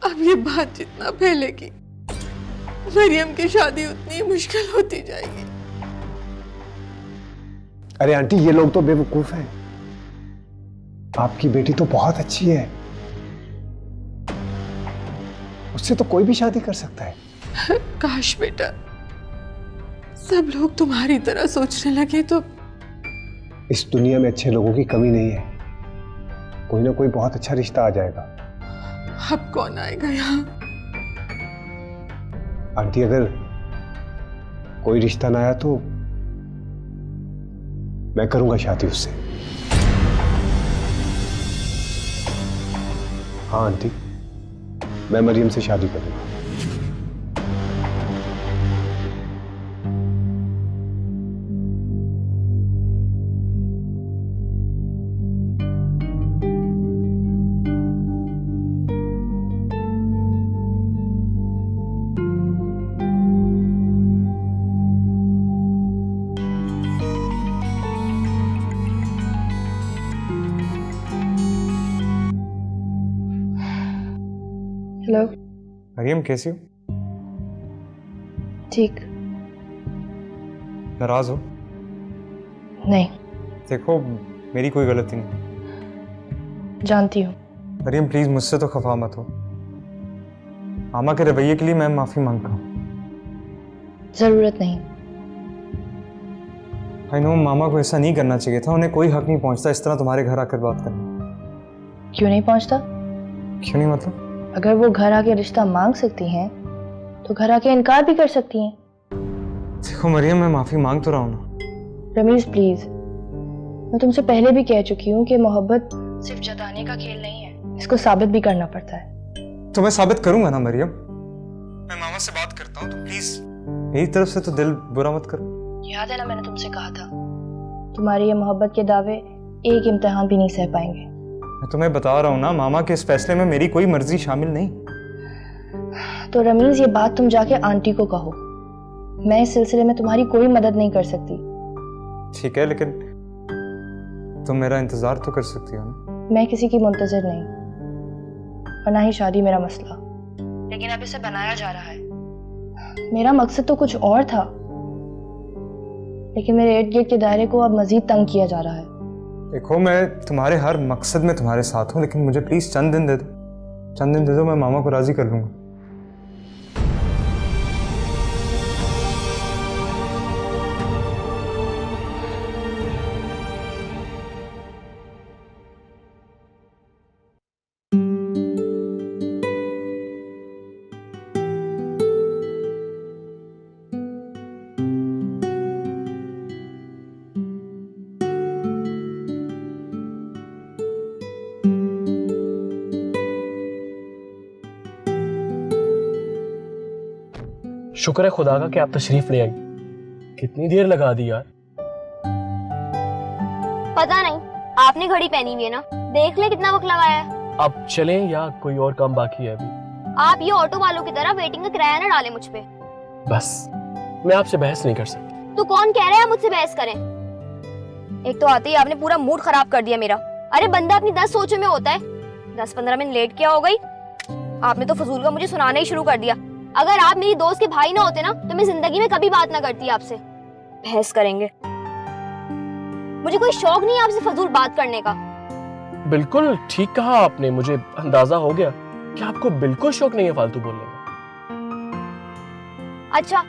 अब ये बात जितना फैलेगी मरियम की शादी उतनी मुश्किल होती जाएगी। अरे आंटी, ये लोग तो बेवकूफ हैं। आपकी बेटी तो बहुत अच्छी है, उससे तो कोई भी शादी कर सकता है। काश बेटा सब लोग तुम्हारी तरह सोचने लगे तो। इस दुनिया में अच्छे लोगों की कमी नहीं है, कोई ना कोई बहुत अच्छा रिश्ता आ जाएगा। अब कौन आएगा यहाँ? आंटी, अगर कोई रिश्ता ना आया तो मैं करूंगा शादी उससे। हाँ आंटी, मैं मरियम से शादी करूंगा। हेलो। मरियम कैसी हो? ठीक। नाराज हो? नहीं। देखो मेरी कोई गलती नहीं। जानती हूँ। मरियम प्लीज मुझसे तो खफा मत हो। मामा के रवैये के लिए मैं माफी मांगता हूँ। जरूरत नहीं। आई नो मामा को ऐसा नहीं करना चाहिए था, उन्हें कोई हक नहीं पहुंचता इस तरह तुम्हारे घर आकर बात करने। क्यों नहीं पहुंचता? क्यों नहीं मतलब? अगर वो घर आके रिश्ता मांग सकती हैं तो घर आके इनकार भी कर सकती हैं। देखो मरियम, मैं माफी मांग तो रहा हूँ ना। रमीज प्लीज, मैं तुमसे पहले भी कह चुकी हूँ कि मोहब्बत सिर्फ जताने का खेल नहीं है, इसको साबित भी करना पड़ता है। तो मैं साबित करूंगा ना मरियम। मैं मामा से बात करता हूँ, तो प्लीज मेरी तरफ से तो दिल बुरा मत करो। याद है ना मैंने तुमसे कहा था तुम्हारे ये मोहब्बत के दावे एक इम्तिहान भी नहीं सह पाएंगे। मैं तुम्हें बता रहा हूँ ना, मामा के इस फैसले में मेरी कोई मर्जी शामिल नहीं। तो रमीज ये बात तुम जाके आंटी को कहो। मैं इस सिलसिले में तुम्हारी कोई मदद नहीं कर सकती। ठीक है, लेकिन तुम मेरा इंतजार तो कर सकती हो ना। मैं किसी की मुंतजर नहीं, और ना ही शादी मेरा मसला, लेकिन अब इसे बनाया जा रहा है। मेरा मकसद तो कुछ और था, लेकिन मेरे इर्द गिर्द के दायरे को अब मजीद तंग किया जा रहा है। देखो मैं तुम्हारे हर मकसद में तुम्हारे साथ हूँ, लेकिन मुझे प्लीज चंद दिन दे दो। चंद दिन दे दो, मैं मामा को राजी कर लूंगा। शुक्र है खुदा का कि आप तशरीफ ले आई। कितनी देर लगा दी यार। पता नहीं, आपने घड़ी पहनी हुई है ना, देख ले कितना वक्त लगाया है। अब चलें या कोई और काम बाकी है अभी? आप ये ऑटो वालों की तरह वेटिंग का किराया ना डालें मुझ पे। बस मैं आपसे बहस नहीं कर सकती। तो कौन कह रहा है आप मुझसे बहस करें? एक तो आते ही आपने पूरा मूड खराब कर दिया मेरा। अरे बंदा अपनी 10 सोचों में होता है। 10-15 मिनट लेट क्या हो गई? आपने तो फजूल का मुझे सुनाना ही शुरू कर दिया। अगर आप मेरी दोस्त के भाई ना होते ना तो मैं जिंदगी में कभी बात ना करती आपसे। बहस करेंगे, मुझे कोई शौक नहीं है आपसे फजूल बात करने का। बिल्कुल ठीक कहा आपने, मुझे अंदाजा हो गया कि आपको बिल्कुल शौक नहीं है फालतू बोलने का। अच्छा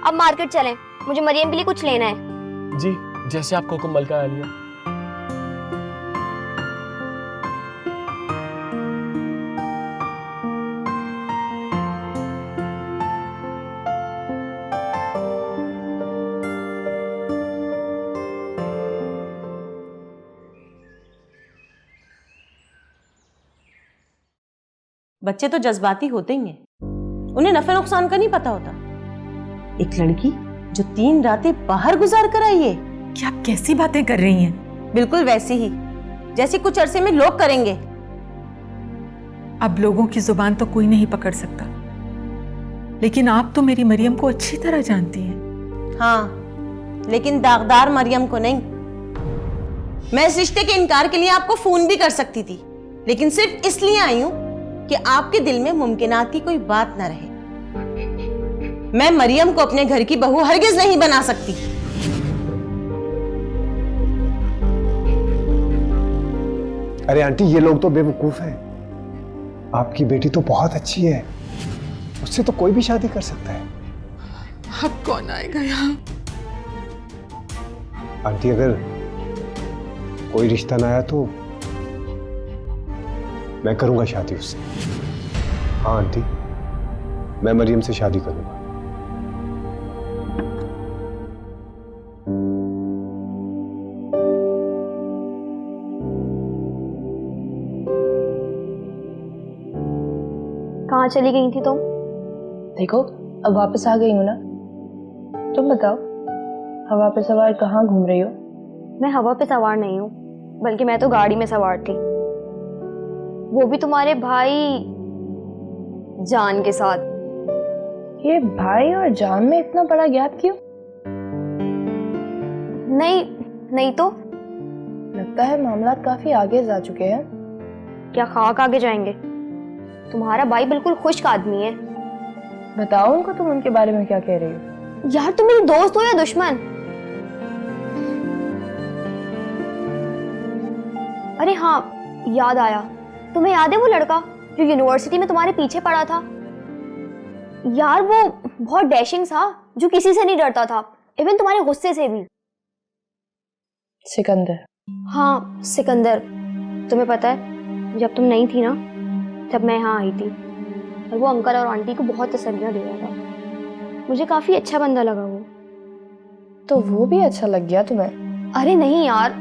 अब मार्केट चलें, मुझे मरियम के लिए कुछ लेना है। जी जैसे आपको हुक्म मलका आलिया। बच्चे तो जज्बाती होते ही हैं, उन्हें नफे नुकसान का नहीं पता होता। एक लड़की जो 3 रातें बाहर गुजार कर आई है। क्या आप कैसी बातें कर रही हैं? बिल्कुल वैसी ही जैसी कुछ अरसे में लोग करेंगे। अब लोगों की जुबान तो कोई नहीं पकड़ सकता, लेकिन आप तो मेरी मरियम को अच्छी तरह जानती हैं। हाँ, लेकिन दागदार मरियम को नहीं। मैं इस रिश्ते के इनकार के लिए आपको फोन भी कर सकती थी, लेकिन सिर्फ इसलिए आई हूं कि आपके दिल में मुमकिनात की कोई बात ना रहे। मैं मरियम को अपने घर की बहू हरगिज नहीं बना सकती। अरे आंटी, ये लोग तो बेवकूफ हैं। आपकी बेटी तो बहुत अच्छी है, उससे तो कोई भी शादी कर सकता है। अब कौन आएगा यहाँ? आंटी, अगर कोई रिश्ता ना आया तो मैं करूंगा शादी उससे। हाँ आंटी, मैं मरियम से शादी करूंगा। कहाँ चली गई थी तुम? देखो, अब वापस आ गई हूँ ना। तुम बताओ, हवा पे सवार कहाँ घूम रही हो? मैं हवा पे सवार नहीं हूँ, बल्कि मैं तो गाड़ी में सवार थी, वो भी तुम्हारे भाई जान के साथ। ये भाई और जान में इतना बड़ा गैप क्यों? नहीं तो लगता है मामला काफी आगे जा चुके हैं। क्या खाक आगे जाएंगे? तुम्हारा भाई बिल्कुल खुश्क आदमी है। बताओ उनको तुम उनके बारे में क्या कह रही हो। यार तुम मेरी दोस्त हो या दुश्मन? अरे हाँ, याद आया। तुम्हें याद है वो लड़का जो यूनिवर्सिटी में तुम्हारे पीछे पड़ा था? यार वो बहुत डैशिंग था, जो किसी से नहीं डरता था, इवन तुम्हारे गुस्से से भी। सिकंदर। हाँ, सिकंदर। तुम्हें पता है, जब तुम नहीं थी ना, तब मैं यहाँ आई थी और वो अंकल और आंटी को बहुत तसल्लियाँ दे रहा था। मुझे काफी अच्छा बंदा लगा वो। तो वो भी अच्छा लग गया तुम्हें? अरे नहीं यार,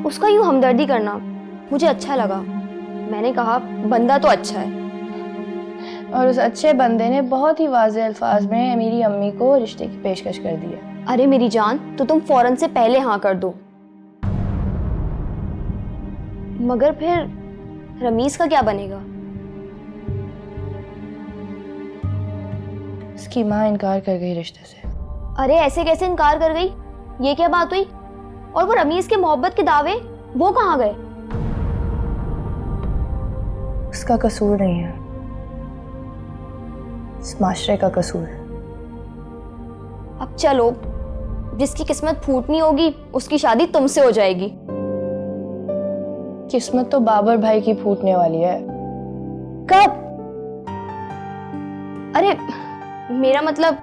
उसका यूं हमदर्दी करना मुझे अच्छा लगा। मैंने कहा बंदा तो अच्छा है। और उस अच्छे बंदे ने बहुत ही वाज़ेह अल्फाज में मेरी अम्मी को रिश्ते की पेशकश कर दी है। अरे मेरी जान, तो तुम फौरन से पहले हाँ कर दो। मगर फिर रमीज का क्या बनेगा? उसकी माँ इनकार कर गई रिश्ते से। अरे ऐसे कैसे इनकार कर गई? ये क्या बात हुई? और वो रमीज के मोहब्बत के दावे, वो कहाँ गए? उसका कसूर नहीं है, इस माशरे का कसूर है। अब चलो, जिसकी किस्मत फूटनी होगी उसकी शादी तुमसे हो जाएगी। किस्मत तो बाबर भाई की फूटने वाली है। कब? अरे मेरा मतलब,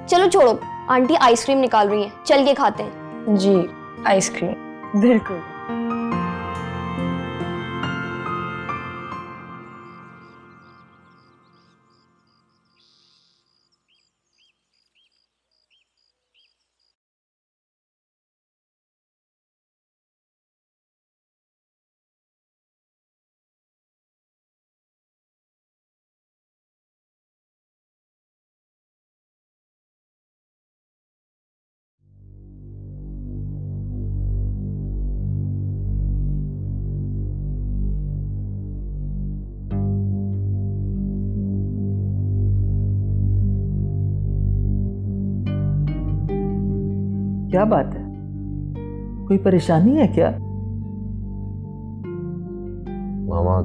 चलो छोड़ो, आंटी आइसक्रीम निकाल रही हैं, चल के खाते हैं। जी, आइसक्रीम, बिल्कुल। क्या बात है? कोई परेशानी है क्या? मामा,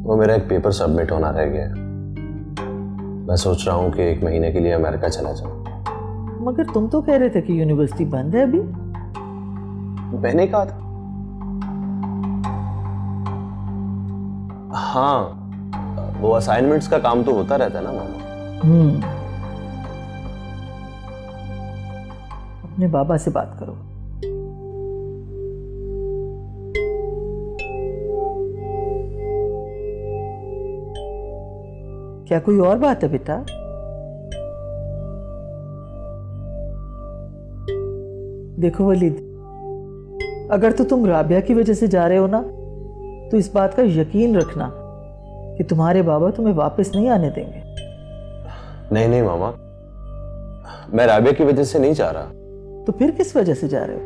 वो मेरा एक पेपर सबमिट होना रह गया है। मैं सोच रहा हूँ कि 1 महीने के लिए अमेरिका चला जाऊँ। मगर तुम तो कह रहे थे कि यूनिवर्सिटी बंद है अभी। मैंने कहा था। हाँ, वो असाइनमेंट्स का काम तो होता रहता है ना मामा। अपने बाबा से बात करो। क्या कोई और बात है बेटा? देखो वलीद, अगर तो तुम राबिया की वजह से जा रहे हो ना, तो इस बात का यकीन रखना कि तुम्हारे बाबा तुम्हें वापस नहीं आने देंगे। नहीं मामा, मैं राबिया की वजह से नहीं जा रहा। तो फिर किस वजह से जा रहे हो?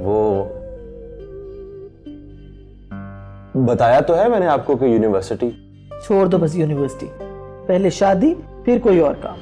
वो बताया तो है मैंने आपको कि यूनिवर्सिटी। छोड़ दो बस यूनिवर्सिटी, पहले शादी फिर कोई और काम।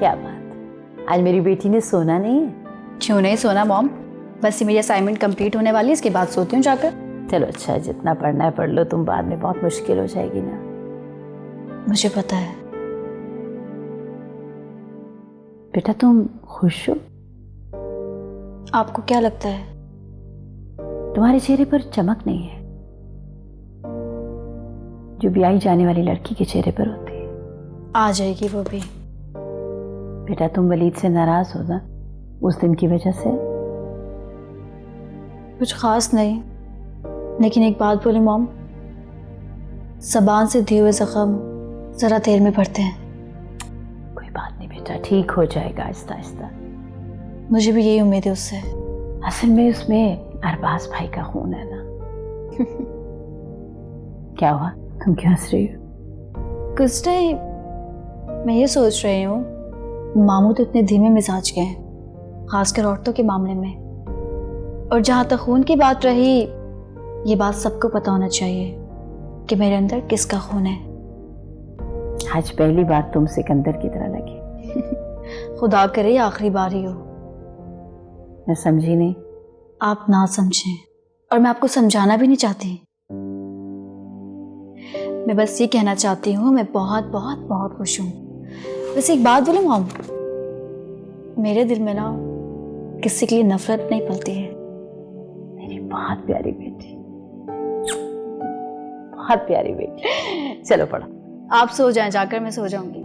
क्या बात, आज मेरी बेटी ने सोना नहीं है? क्यों नहीं सोना मॉम, बस ये मेरी असाइनमेंट कंप्लीट होने वाली है, इसके बाद सोती हूँ जाकर। चलो अच्छा, जितना पढ़ना है पढ़ लो, तुम बाद में बहुत मुश्किल हो जाएगी ना। मुझे पता है। बेटा तुम खुश हो? आपको क्या लगता है? तुम्हारे चेहरे पर चमक नहीं है जो ब्याही जाने वाली लड़की के चेहरे पर होती है। आ जाएगी वो भी। बेटा तुम वलीद से नाराज हो ना उस दिन की वजह से? कुछ खास नहीं, लेकिन एक बात बोली मॉम, ज़बान से दिए हुए जख्म जरा तेल में पड़ते हैं। कोई बात नहीं बेटा, ठीक हो जाएगा आहिस्ता आहिस्ता। मुझे भी यही उम्मीद है उससे। असल में उसमें अरबाज भाई का खून है ना। क्या हुआ, तुम क्यों हंस रही हो? कुछ नहीं, मैं ये सोच रही हूँ, मामू तो इतने धीमे मिजाज के हैं, खासकर औरतों के मामले में, और जहाँ तक खून की बात रही, ये बात सबको पता होना चाहिए कि मेरे अंदर किसका खून है। आज पहली बार तुम सिकंदर की तरह लगी। खुदा करे ये आखिरी बार ही हो। मैं समझी नहीं। आप ना समझें, और मैं आपको समझाना भी नहीं चाहती। मैं बस ये कहना चाहती हूँ, मैं बहुत बहुत बहुत खुश हूँ। वैसे एक बात बोलूँ मॉम, मेरे दिल में ना किसी के लिए नफरत नहीं पलती है। मेरी बहुत प्यारी बेटी, बहुत प्यारी बेटी। चलो पढ़ो। आप सो जाएं, जाकर मैं सो जाऊंगी।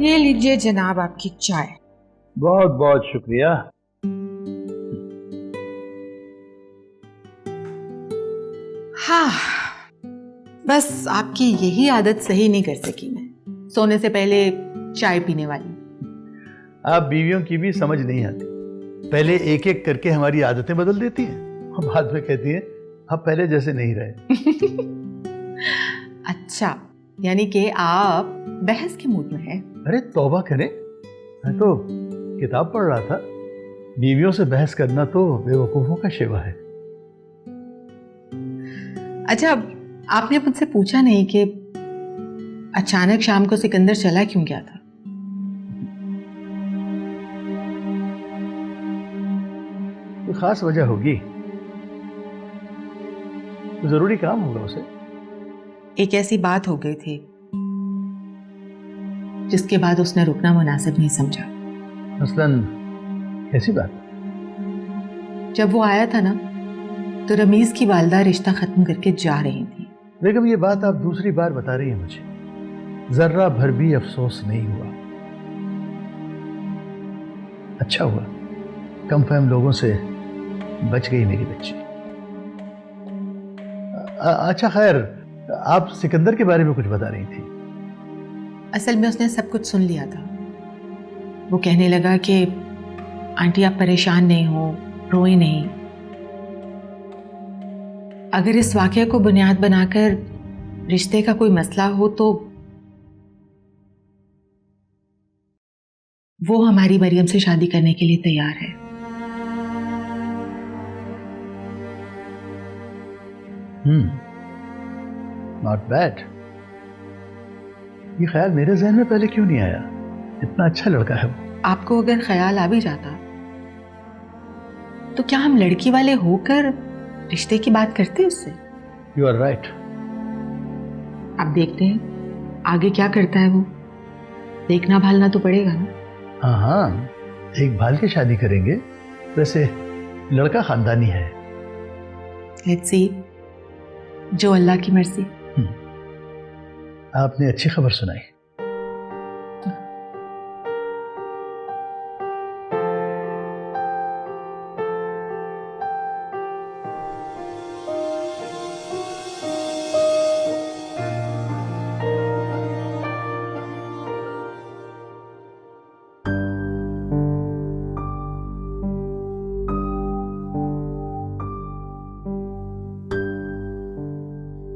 ये लीजिए जनाब आपकी चाय। बहुत बहुत शुक्रिया। हाँ, बस आपकी यही आदत सही नहीं कर सकी मैं, सोने से पहले चाय पीने वाली। आप बीवियों की भी समझ नहीं आती, पहले एक एक करके हमारी आदतें बदल देती हैं और बाद में कहती हैं अब पहले जैसे नहीं रहे। अच्छा, यानी कि आप बहस के मूड में हैं। अरे तौबा करें, मैं तो किताब पढ़ रहा था। बीवियों से बहस करना तो बेवकूफों का शिवा है। अच्छा, आपने मुझसे पूछा नहीं कि अचानक शाम को सिकंदर चला क्यों गया था? कोई खास वजह होगी, तो जरूरी काम होगा उसे। एक ऐसी बात हो गई थी जिसके बाद उसने रुकना मुनासिब नहीं समझा। मसलन ऐसी बात? जब वो आया था ना, तो रमीज की वालदा रिश्ता खत्म करके जा रही थी। बेगम, ये बात आप दूसरी बार बता रही हैं मुझे, जर्रा भर भी अफसोस नहीं हुआ। अच्छा हुआ कम फहम लोगों से बच गई मेरी बच्ची। अच्छा खैर, आप सिकंदर के बारे में कुछ बता रही थी। असल में उसने सब कुछ सुन लिया था। वो कहने लगा कि आंटी आप परेशान नहीं हो, रोए नहीं। अगर इस वाकये को बुनियाद बनाकर रिश्ते का कोई मसला हो तो वो हमारी मरियम से शादी करने के लिए तैयार है। Not bad. ये ख्याल मेरे जहन में पहले क्यों नहीं आया? इतना अच्छा लड़का है वो। आपको अगर ख्याल आ भी जाता तो क्या हम लड़की वाले होकर रिश्ते की बात करते उससे? You are right. आप देखते हैं आगे क्या करता है वो, देखना भालना तो पड़ेगा ना। हाँ हाँ, एक भाल के शादी करेंगे। वैसे लड़का खानदानी है। लेट्स सी, जो अल्लाह की मर्जी। आपने अच्छी खबर सुनाई।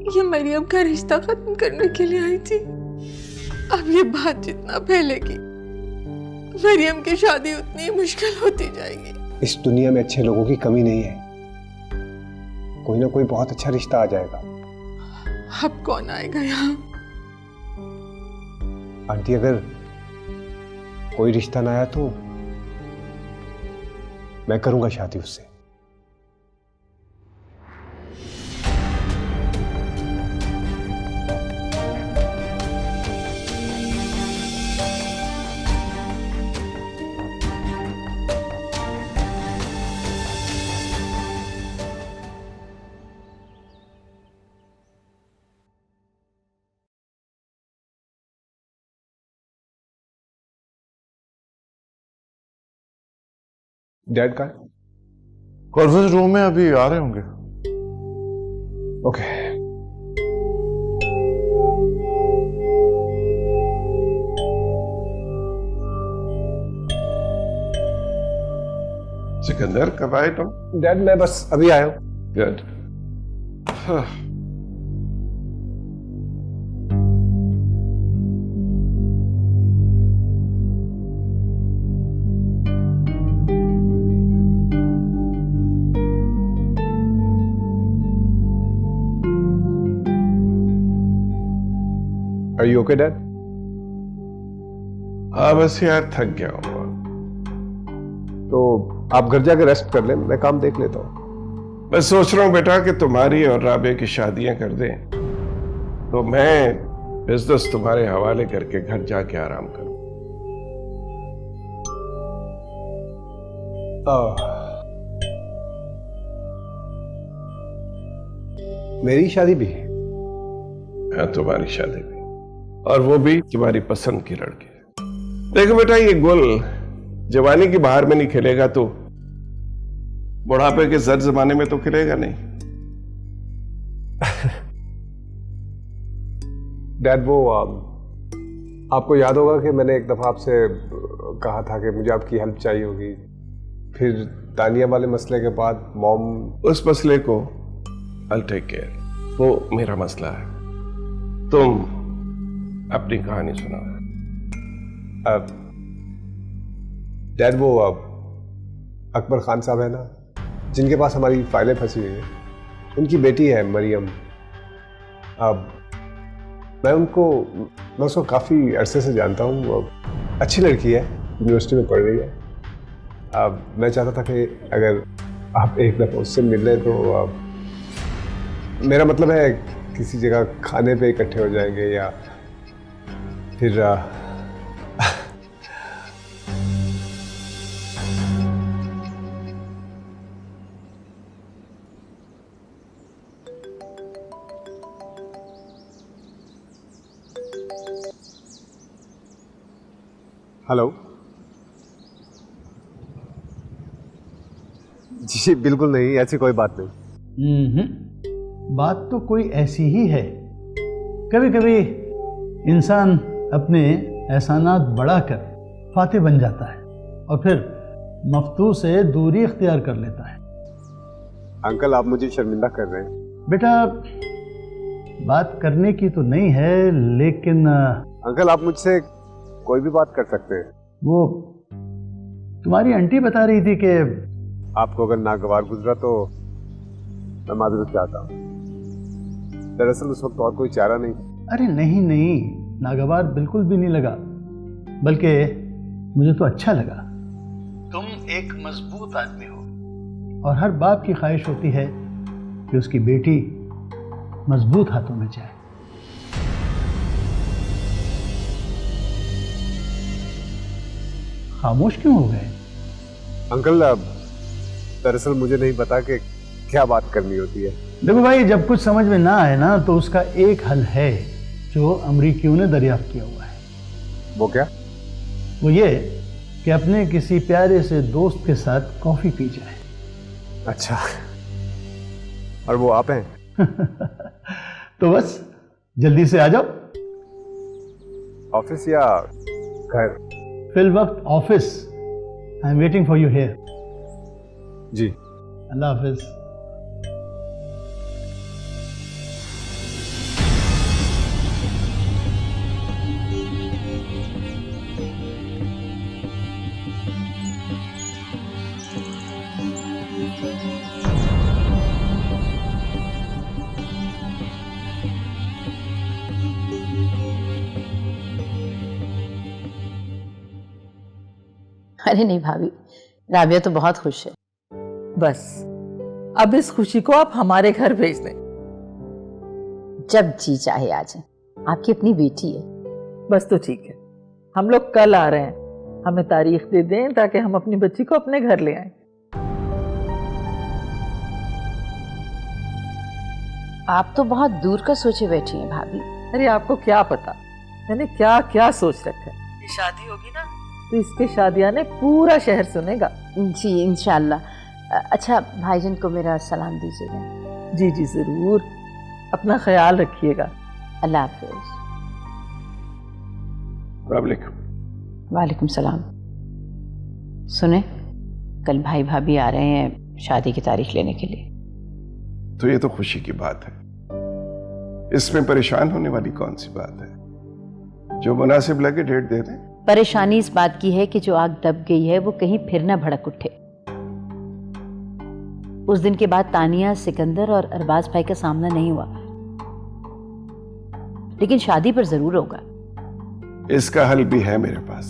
ये मरियम का रिश्ता खत्म करने के लिए आई थी। अब ये बात जितना फैलेगी मरियम की शादी उतनी मुश्किल होती जाएगी। इस दुनिया में अच्छे लोगों की कमी नहीं है, कोई ना कोई बहुत अच्छा रिश्ता आ जाएगा। अब कौन आएगा यहाँ? आंटी अगर कोई रिश्ता ना आया तो मैं करूंगा शादी उससे। डैड का कॉन्फ्रेंस रूम में अभी आ रहे होंगे। ओके। सिकंदर कब आए तुम? डैड मैं बस अभी आया हूँ। Good. Are you okay, Dad? हाँ बस यार थक गया हूँ। तो आप घर जाकर रेस्ट कर लें, मैं काम देख लेता हूँ। मैं सोच रहा हूँ बेटा कि तुम्हारी और राबे की शादियां कर दें तो मैं बिजनेस तुम्हारे हवाले करके घर जाके आराम करूँ। मेरी शादी भी? हाँ तुम्हारी शादी भी, और वो भी तुम्हारी पसंद की लड़की। देखो बेटा ये गुल जवानी की बहार में नहीं खिलेगा तो बुढ़ापे के जर जमाने में तो खिलेगा नहीं। डैड वो आपको याद होगा कि मैंने एक दफा आपसे कहा था कि मुझे आपकी हेल्प चाहिए होगी। फिर तानिया वाले मसले के बाद मॉम। उस मसले को I'll take care, वो मेरा मसला है। तुम अपनी कहानी सुनाओ। डैड वो अकबर खान साहब है ना, जिनके पास हमारी फाइलें फंसी हुई हैं, उनकी बेटी है मरियम। अब मैं उसको काफ़ी अरसे से जानता हूँ। अच्छी लड़की है, यूनिवर्सिटी में पढ़ रही है। अब मैं चाहता था कि अगर आप एक दफ़ा उससे मिल लें तो मेरा मतलब है किसी जगह खाने पे इकट्ठे हो जाएंगे या फिर हेलो। जी बिल्कुल नहीं, ऐसी कोई बात नहीं। बात तो कोई ऐसी ही है। कभी कभी इंसान अपने एहसानात बढ़ाकर फातिह बन जाता है और फिर मफ्तू से दूरी इख्तियार कर लेता है। अंकल आप मुझे शर्मिंदा कर रहे हैं। बेटा बात करने की तो नहीं है, लेकिन अंकल आप मुझसे कोई भी बात कर सकते हैं। वो तुम्हारी आंटी बता रही थी कि आपको अगर नागवार गुजरा तो मैं माजूर चाहता हूँ। दरअसल उस वक्त और कोई चारा नहीं। अरे नहीं नहीं, नागवार बिल्कुल भी नहीं लगा, बल्कि मुझे तो अच्छा लगा। तुम एक मजबूत आदमी हो और हर बाप की ख्वाहिश होती है कि उसकी बेटी मजबूत हाथों में जाए। खामोश क्यों हो गए? अंकल दरअसल मुझे नहीं पता कि क्या बात करनी होती है। देखो भाई, जब कुछ समझ में ना आए ना तो उसका एक हल है जो अमरीकियों ने दरियाफ्त किया हुआ है। वो क्या? वो ये कि अपने किसी प्यारे से दोस्त के साथ कॉफी पी जाए। अच्छा, और वो आप हैं? तो बस जल्दी से आ जाओ। ऑफिस या घर? फिल वक्त office. I am waiting for you here. जी अल्लाह हाफिज। अरे नहीं भाभी, राबिया तो बहुत खुश है। बस अब इस खुशी को आप हमारे घर भेज दें। जब जी चाहे आ जाए, आपकी अपनी बेटी है। बस तो ठीक है, हम लोग कल आ रहे हैं, हमें तारीख दे दें ताकि हम अपनी बच्ची को अपने घर ले आएं। आप तो बहुत दूर का सोचे बैठी हैं भाभी। अरे आपको क्या पता मैंने क्या क्या सोच रखा है। ये शादी होगी ना तो इसके शादियाने पूरा शहर सुनेगा। जी इंशाल्लाह। अच्छा भाईजान को मेरा सलाम दीजिएगा। जी जी जरूर, अपना ख्याल रखिएगा। अल्लाह हाफिज। वालेकुम सलाम। सुने, कल भाई भाभी आ रहे हैं शादी की तारीख लेने के लिए। तो ये तो खुशी की बात है, इसमें परेशान होने वाली कौन सी बात है? जो मुनासिब लगे डेट दे दें। परेशानी इस बात की है कि जो आग दब गई है वो कहीं फिर ना भड़क उठे। उस दिन के बाद तानिया, सिकंदर और अरबाज भाई का सामना नहीं हुआ, लेकिन शादी पर जरूर होगा। इसका हल भी है मेरे पास।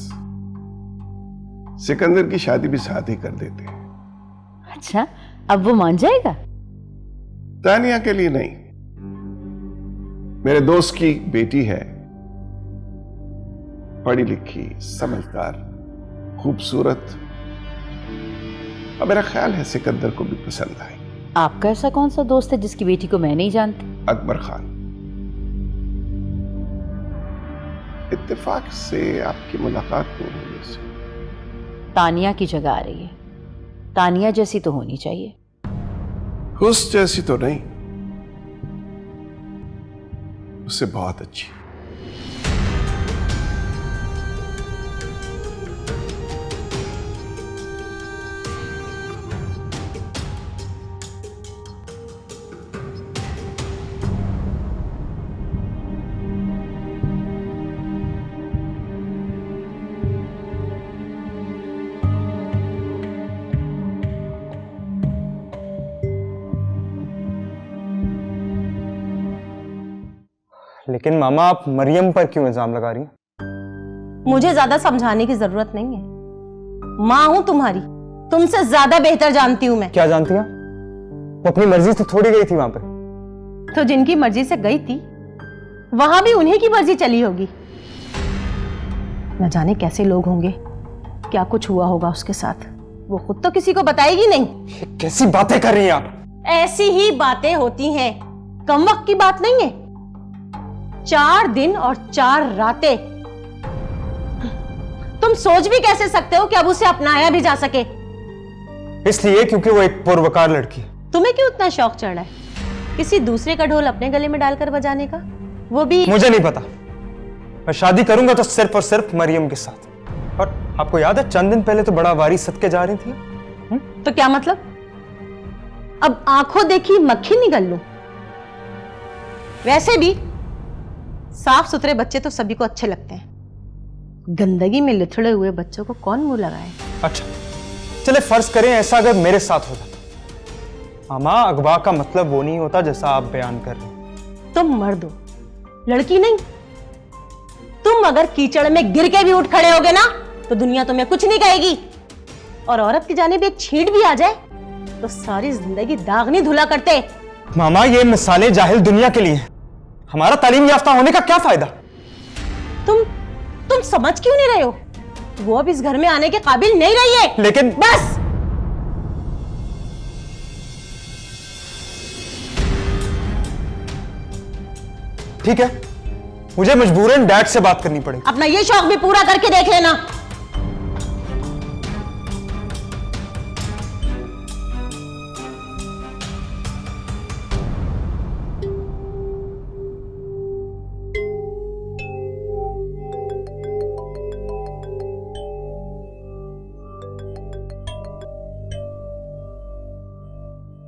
सिकंदर की शादी भी साथ ही कर देते हैं। अच्छा, अब वो मान जाएगा? तानिया के लिए नहीं, मेरे दोस्त की बेटी है, पढ़ी लिखी, समझदार, खूबसूरत, और मेरा ख्याल है सिकंदर को भी पसंद आए। आपका ऐसा कौन सा दोस्त है जिसकी बेटी को मैं नहीं जानती? अकबर खान। इत्तेफाक से आपकी मुलाकात हो होने से तानिया की जगह आ रही है। तानिया जैसी तो होनी चाहिए। उस जैसी तो नहीं, उससे बहुत अच्छी। लेकिन मामा, आप मरियम पर क्यों इल्जाम लगा रही हैं? मुझे ज्यादा समझाने की जरूरत नहीं है। माँ हूं तुम्हारी, तुमसे ज्यादा बेहतर जानती हूं मैं। क्या जानती हैं? वो अपनी मर्जी से थोड़ी गई थी वहां पे। तो जिनकी मर्जी से गई थी वहां भी उन्हीं की मर्जी चली होगी। न जाने कैसे लोग होंगे, क्या कुछ हुआ होगा उसके साथ, वो खुद तो किसी को बताएगी नहीं। कैसी बातें कर रही हैं आप? ऐसी ही बातें होती हैं, कम वक्त की बात नहीं है। 4 दिन और 4 रातें। तुम सोच भी कैसे सकते हो कि अब उसे अपनाया भी जा सके? इसलिए क्योंकि वो एक पुरवकार लड़की है। तुम्हें क्यों इतना शौक चढ़ा है किसी दूसरे का ढोल अपने गले में डालकर बजाने का, वो भी? मुझे नहीं पता। मैं शादी करूंगा तो सिर्फ और सिर्फ मरियम के साथ। और आपको याद है, चंद दिन पहले तो बड़ा वारी सदके जा रही थी। तो क्या मतलब, अब आंखों देखी मक्खी निगल लूं? वैसे भी साफ सुथरे बच्चे तो सभी को अच्छे लगते हैं, गंदगी में लिथड़े हुए बच्चों को कौन मुंह लगाए? अच्छा चले, फर्ज करें ऐसा अगर मेरे साथ होता। मामा, अगवा का मतलब वो नहीं होता जैसा आप बयान कर रहे हैं। तुम मर्द हो, लड़की नहीं। तुम अगर कीचड़ में गिर के भी उठ खड़े होगे ना तो दुनिया तुम्हें कुछ नहीं कहेगी, और औरत की जानिब एक छींट भी आ जाए तो सारी जिंदगी दाग नहीं धुला करते। मामा, ये मिसालें जाहिल दुनिया के लिए, हमारा तालीम याफ्ता होने का क्या फायदा? तुम समझ क्यों नहीं रहे हो? वो अब इस घर में आने के काबिल नहीं रही है। लेकिन बस, ठीक है, मुझे मजबूरन डैड से बात करनी पड़ेगी। अपना ये शौक भी पूरा करके देख लेना।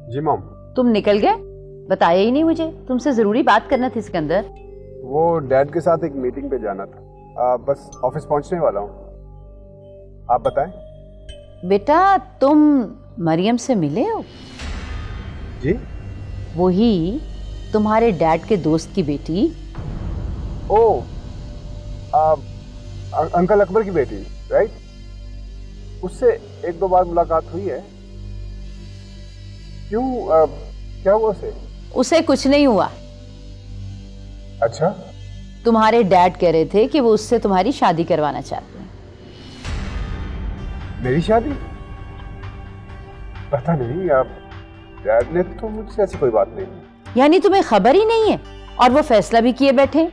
जी मॉम। तुम निकल गए, बताया ही नहीं मुझे। तुमसे जरूरी बात करना थी सिकंदर। वो डैड के साथ एक मीटिंग पे जाना था, बस ऑफिस पहुंचने वाला हूँ। आप बताएं। बेटा, तुम मरियम से मिले हो? जी? वही तुम्हारे डैड के दोस्त की बेटी। ओ, अंकल अकबर की बेटी, राइट? उससे एक दो बार मुलाकात हुई है। क्यों, क्या हुआ उसे? उसे कुछ नहीं हुआ। अच्छा, तुम्हारे डैड कह रहे थे कि वो उससे तुम्हारी शादी करवाना चाहते हैं। मेरी शादी? पता नहीं, अब डैड ने तो मुझसे ऐसी कोई बात नहीं। यानी तुम्हें खबर ही नहीं है और वो फैसला भी किए बैठे।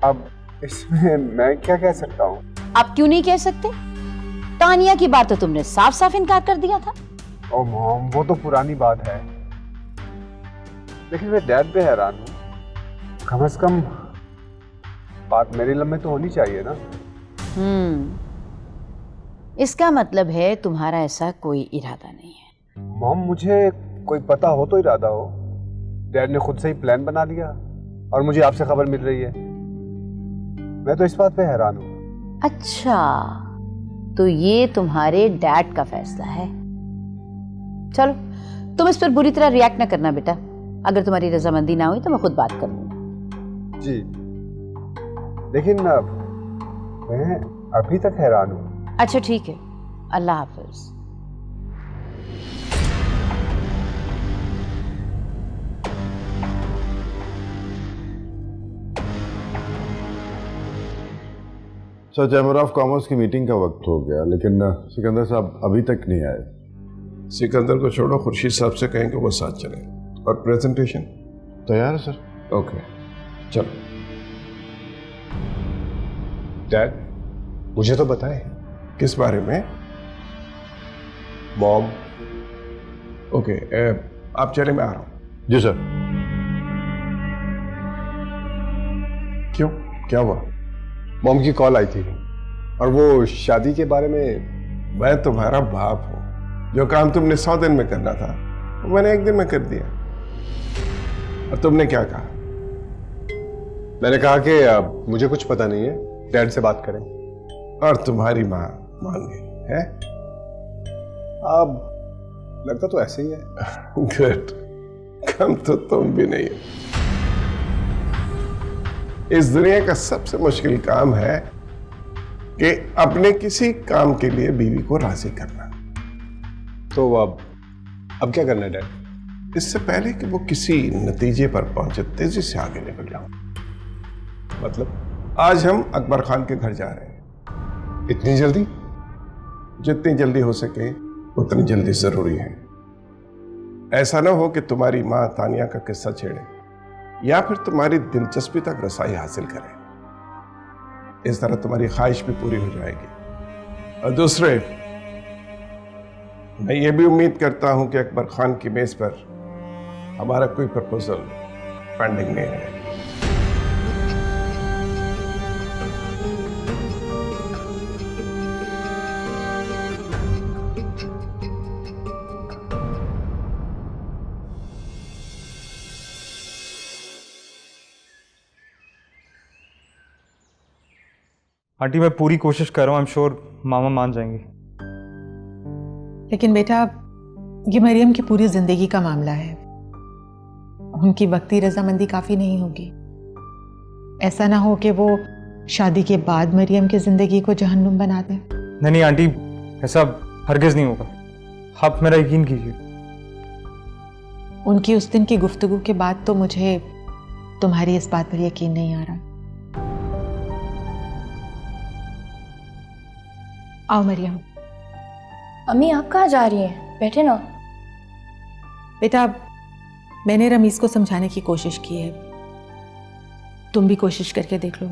अब इसमें मैं क्या कह सकता हूँ? आप क्यों नहीं कह सकते? तानिया की बात तो तुमने साफ साफ इनकार कर दिया था। ओ मॉम, वो तो पुरानी बात है, लेकिन मैं डैड पे हैरान हूँ। कम से कम बात मेरे लम्बे तो होनी चाहिए ना। इसका मतलब है तुम्हारा ऐसा कोई इरादा नहीं है। मॉम, मुझे कोई पता हो तो इरादा हो। डैड ने खुद से ही प्लान बना लिया और मुझे आपसे खबर मिल रही है। मैं तो इस बात पे हैरान हूँ। अच्छा, तो ये तुम्हारे डैड का फैसला है। चलो, तुम इस पर बुरी तरह रिएक्ट ना करना बेटा। अगर तुम्हारी रजामंदी ना हुई तो मैं खुद बात कर लूंगी। जी, लेकिन मैं अभी तक हैरान हूँ। अच्छा ठीक है, अल्लाह हाफिज। सर, चैम्बर ऑफ कॉमर्स की मीटिंग का वक्त हो गया, लेकिन सिकंदर साहब अभी तक नहीं आए। सिकंदर को छोड़ो, खुर्शीद साहब से कहें कि वो साथ चले। और प्रेजेंटेशन तैयार है सर? ओके, चलो। डैड, मुझे तो बताएं। किस बारे में? मॉम। ओके, आप चले, मैं आ रहा हूँ। जी सर। क्यों, क्या हुआ? मॉम की कॉल आई थी और वो शादी के बारे में। मैं तुम्हारा बाप हूं। जो काम तुमने 100 दिन में करना था वो मैंने 1 दिन में कर दिया। और तुमने क्या कहा? मैंने कहा कि मुझे कुछ पता नहीं है, डैड से बात करें। और तुम्हारी माँ मान गई है? अब लगता तो ऐसे ही है। गुड, कम तो तुम भी नहीं हो। इस दुनिया का सबसे मुश्किल काम है कि अपने किसी काम के लिए बीवी को राजी करना। तो अब क्या करना है डैड? इससे पहले कि वो किसी नतीजे पर पहुंचे, तेजी से आगे निकल जाओ। मतलब? आज हम अकबर खान के घर जा रहे हैं। इतनी जल्दी? जितनी जल्दी हो सके उतनी जल्दी जरूरी है। ऐसा ना हो कि तुम्हारी माँ तानिया का किस्सा छेड़े या फिर तुम्हारी दिलचस्पी तक रसाई हासिल करे। इस तरह तुम्हारी ख्वाहिश भी पूरी हो जाएगी। और दूसरे, मैं ये भी उम्मीद करता हूं कि अकबर खान की मेज पर हमारा कोई प्रपोजल पेंडिंग नहीं है। आंटी, मैं पूरी कोशिश कर रहा हूँ। आई एम श्योर मामा मान जाएंगे। लेकिन बेटा, ये मरियम की पूरी जिंदगी का मामला है। उनकी वक्ती रजामंदी काफी नहीं होगी। ऐसा ना हो कि वो शादी के बाद मरियम की जिंदगी को जहन्नुम बना दें। नहीं आंटी, ऐसा हरगिज नहीं होगा। आप मेरा यकीन कीजिए। उनकी उस दिन की गुफ्तगू के बाद तो मुझे तुम्हारी इस बात पर यकीन नहीं आ रहा। आओ मरियम। अम्मी, आप कहाँ जा रही हैं? बैठे ना। बेटा, मैंने रमीज को समझाने की कोशिश की है, तुम भी कोशिश करके देख लो।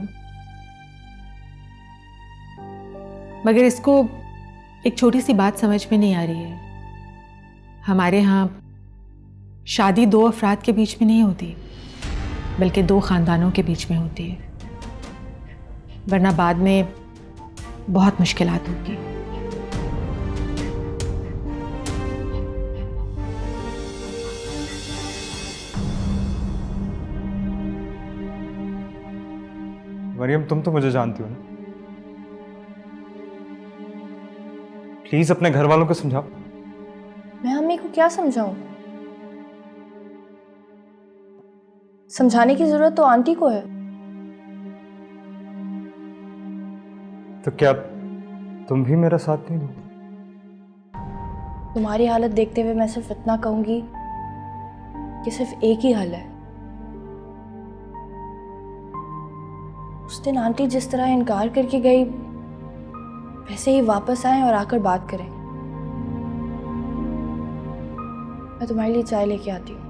मगर इसको एक छोटी सी बात समझ में नहीं आ रही है। हमारे यहाँ शादी 2 अफराद के बीच में नहीं होती, बल्कि 2 खानदानों के बीच में होती है, वरना बाद में बहुत मुश्किलात होगी। मरियम, तुम तो मुझे जानती हो ना। प्लीज अपने घर वालों को समझाओ। मैं अम्मी को क्या समझाऊं? समझाने की जरूरत तो आंटी को है। तो क्या तुम भी मेरा साथ नहीं दो? तुम्हारी हालत देखते हुए मैं सिर्फ इतना कहूंगी कि सिर्फ एक ही हल है। उस दिन आंटी जिस तरह इनकार करके गई वैसे ही वापस आए और आकर बात करें। मैं तुम्हारे लिए चाय लेके आती हूँ।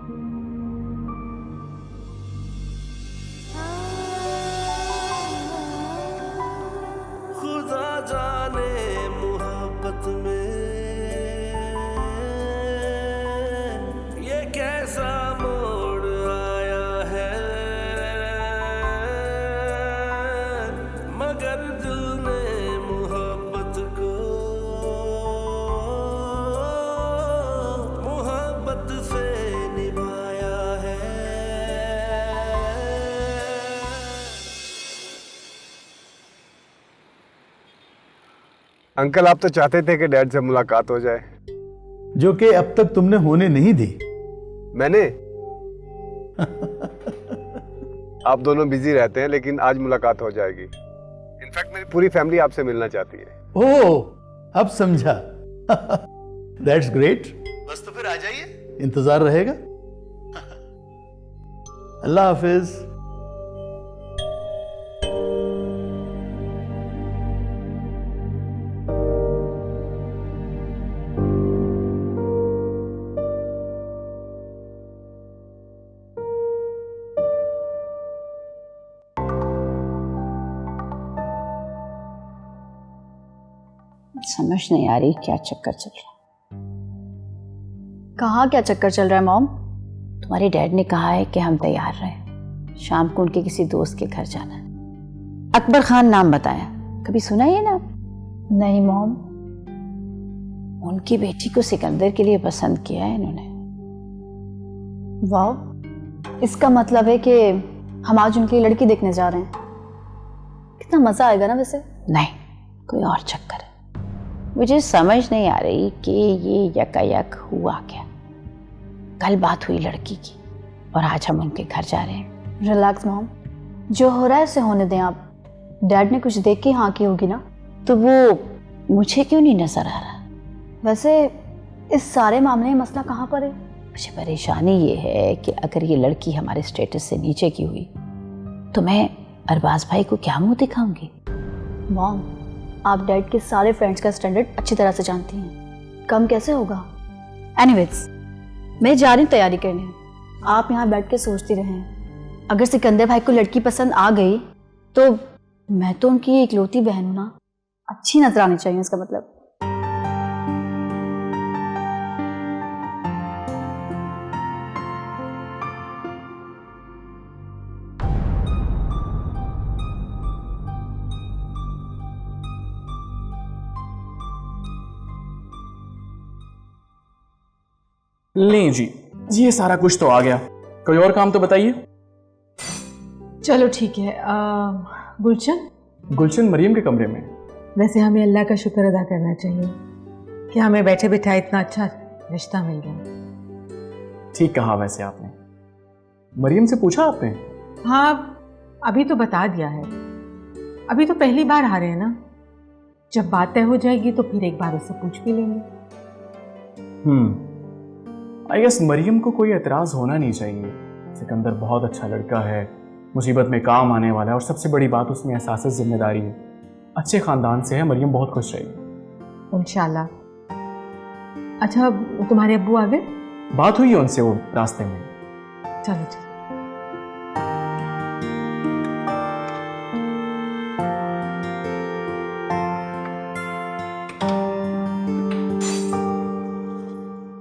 खुदा जाने मोहब्बत में ये कैसा मोड़ आया है, मगर दिल ने मोहब्बत को मोहब्बत से निभाया है। अंकल, आप तो चाहते थे कि डैड से मुलाकात हो जाए, जो कि अब तक तुमने होने नहीं दी। मैंने आप दोनों बिजी रहते हैं, लेकिन आज मुलाकात हो जाएगी। इनफैक्ट मेरी पूरी फैमिली आपसे मिलना चाहती है। ओह, अब समझा। That's great. बस तो फिर आ जाइए, इंतजार रहेगा। अल्लाह हाफिज। समझ नहीं आ रही क्या चक्कर चल रहा। कहाँ क्या चक्कर चल रहा है मॉम? तुम्हारे डैड ने कहा है कि हम तैयार रहे, शाम को उनके किसी दोस्त के घर जाना है। अकबर खान नाम बताया, कभी सुना ये नाम? नहीं मॉम। उनकी बेटी को सिकंदर के लिए पसंद किया है इन्होंने। वाह, इसका मतलब है कि हम आज उनकी लड़की देखने जा रहे हैं। कितना मजा आएगा ना वैसे। नहीं, कोई और चक्कर है। मुझे समझ नहीं आ रही कि ये यकायक हुआ क्या। कल बात हुई लड़की की और आज हम उनके घर जा रहे हैं। रिलैक्स मॉम, जो हो रहा है उसे होने दें आप। डैड ने कुछ देख के हाँ की होगी ना। तो वो मुझे क्यों नहीं नजर आ रहा? वैसे इस सारे मामले में मसला कहाँ पर है? मुझे परेशानी ये है कि अगर ये लड़की हमारे स्टेटस से नीचे की हुई तो मैं अरबाज भाई को क्या मुंह दिखाऊंगी? मॉम, आप डैड के सारे फ्रेंड्स का स्टैंडर्ड अच्छी तरह से जानती हैं, कम कैसे होगा? एनीवेज, मैं जा रही हूँ तैयारी करने। आप यहाँ बैठ के सोचती रहें। अगर सिकंदर भाई को लड़की पसंद आ गई तो मैं तो उनकी इकलौती बहन हूँ ना, अच्छी नजर आनी चाहिए इसका मतलब। लें जी, ये सारा कुछ तो आ गया, कोई और काम तो बताइए। चलो ठीक है। गुलशन, गुलशन मरियम के कमरे में। वैसे हमें अल्लाह का शुक्र अदा करना चाहिए कि हमें बैठे बैठाए इतना अच्छा रिश्ता मिल गया। ठीक कहा वैसे आपने। मरियम से पूछा आपने? हाँ, अभी तो बता दिया है। अभी तो पहली बार आ रहे हैं ना, जब बात तय हो जाएगी तो फिर एक बार उससे पूछ भी लेंगे। आई गेस मरियम को कोई एतराज होना नहीं चाहिए। सिकंदर बहुत अच्छा लड़का है, मुसीबत में काम आने वाला है और सबसे बड़ी बात उसमें एहसास जिम्मेदारी है। अच्छे खानदान से है, मरियम बहुत खुश रहेगी इंशाल्लाह। अच्छा, तुम्हारे अब्बू आ गए? बात हुई है उनसे, वो रास्ते में। चलो चलो।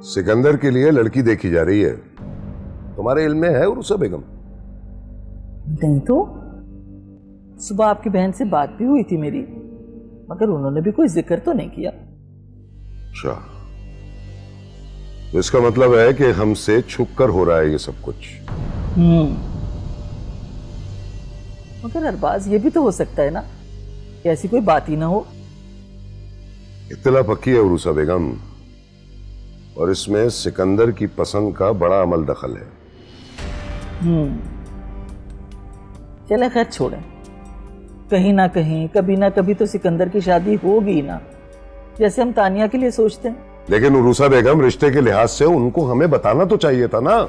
सिकंदर के लिए लड़की देखी जा रही है, तुम्हारे इल्म में है उर्सा बेगम? नहीं तो सुबह आपकी बहन से बात भी हुई थी मेरी, मगर उन्होंने भी कोई जिक्र तो नहीं किया। अच्छा, तो इसका मतलब है कि हमसे छुप कर हो रहा है ये सब कुछ। मगर अरबाज, ये भी तो हो सकता है ना कि ऐसी कोई बात ही ना हो। इत्तला पक्की है उर्सा बेगम, और इसमें सिकंदर की पसंद का बड़ा अमल दखल है। चले खैर छोड़ें, कहीं ना कहीं कभी ना कभी तो सिकंदर की शादी होगी ना। जैसे हम तानिया के लिए सोचते हैं। लेकिन उरूसा बेगम, रिश्ते के लिहाज से उनको हमें बताना तो चाहिए था ना।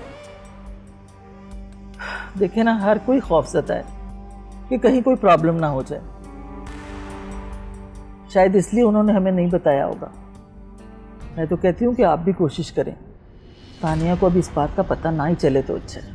देखे ना, हर कोई खौफजदा है कि कहीं कोई प्रॉब्लम ना हो जाए। शायद इसलिए उन्होंने हमें नहीं बताया होगा। मैं तो कहती हूँ कि आप भी कोशिश करें, तानिया को अब इस बात का पता ना ही चले तो अच्छा है।